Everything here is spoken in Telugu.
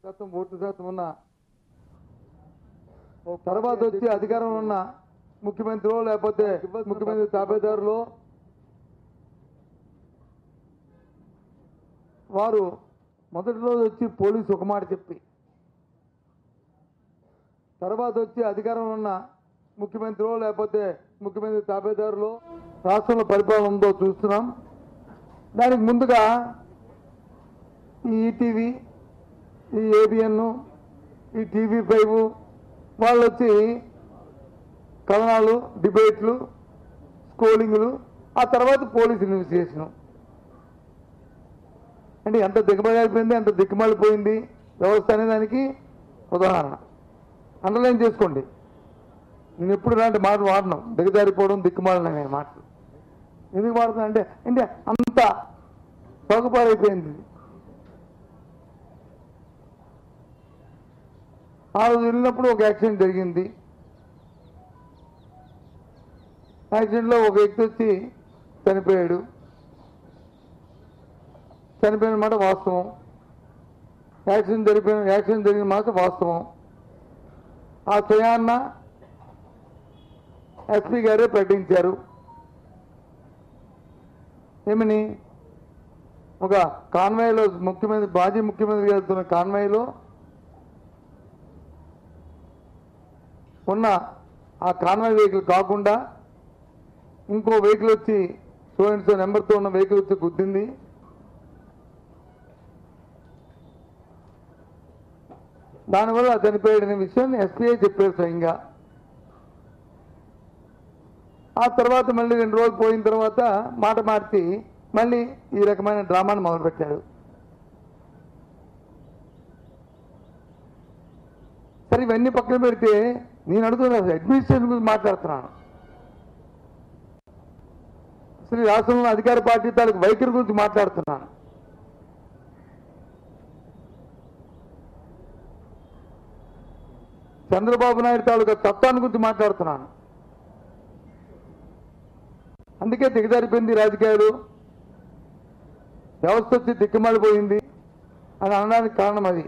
శాతం ఓటు శాతం ఉన్న తర్వాత వచ్చి అధికారంలో ఉన్న ముఖ్యమంత్రి లేకపోతే ముఖ్యమంత్రి తాబేదారులు వారు మొదటి రోజు వచ్చి పోలీసు ఒక మాట చెప్పి తర్వాత వచ్చి అధికారంలో ఉన్న ముఖ్యమంత్రి లేకపోతే ముఖ్యమంత్రి తాబేదారులు రాష్ట్రంలో పరిపాలన ఉందో చూస్తున్నాం. దానికి ముందుగా ఈ ఈటీవీ, ఈ ఏబిఎన్, ఈ TV5 వాళ్ళు వచ్చి కథనాలు, డిబేట్లు, స్కోలింగ్లు, ఆ తర్వాత పోలీసు ఇన్వెస్టిగేషను. అంటే ఎంత దిగమలి అయిపోయింది, ఎంత దిక్కుమలిపోయింది వ్యవస్థ అనే దానికి ఉదాహరణ. అండర్లైన్ చేసుకోండి. నేను ఎప్పుడు ఇలాంటి మాటలు వాడను, దిగజారిపోవడం, దిక్కుమాలని అనే మాటలు ఎందుకు వాడుతున్నా అంటే అంత పగుపారైపోయింది. ఆ రోజు వెళ్ళినప్పుడు ఒక యాక్సిడెంట్ జరిగింది. యాక్సిడెంట్లో ఒక వ్యక్తి వచ్చి చనిపోయాడు. చనిపోయిన మాట వాస్తవం. యాక్సిడెంట్ జరిగిన మాట వాస్తవం. ఆ క్షయాన్న ఎస్పీ గారే ప్రకటించారు. ఏమని? ఒక కాన్వాయ్లో మాజీ ముఖ్యమంత్రి వెళ్తున్న కాన్వాయ్లో ఉన్న ఆ కాన్వాయ్ వెహికల్ కాకుండా ఇంకో వెహికల్ వచ్చి సో నెంబర్తో ఉన్న వెహికల్ వచ్చి గుద్దింది. దానివల్ల చనిపోయాడనే విషయాన్ని ఎస్పీఐ చెప్పారు స్వయంగా. ఆ తర్వాత మళ్ళీ 2 రోజులు పోయిన తర్వాత మాట మార్చి మళ్ళీ ఈ రకమైన డ్రామాను మొదలుపెట్టాడు. సరే, ఇవన్నీ పక్కన పెడితే నేను అడుగుతున్నా, అడ్మినిస్ట్రేషన్ గురించి మాట్లాడుతున్నాను. అసలు ఈ రాష్ట్రంలో అధికార పార్టీ తాలూకు వైఖరి గురించి మాట్లాడుతున్నాను. చంద్రబాబు నాయుడు తాలూకా తత్వాన్ని గురించి మాట్లాడుతున్నాను. అందుకే దిగజారిపోయింది రాజకీయాలు, వ్యవస్థ వచ్చి దిక్కుమాలిపోయింది అని అనడానికి కారణం అది.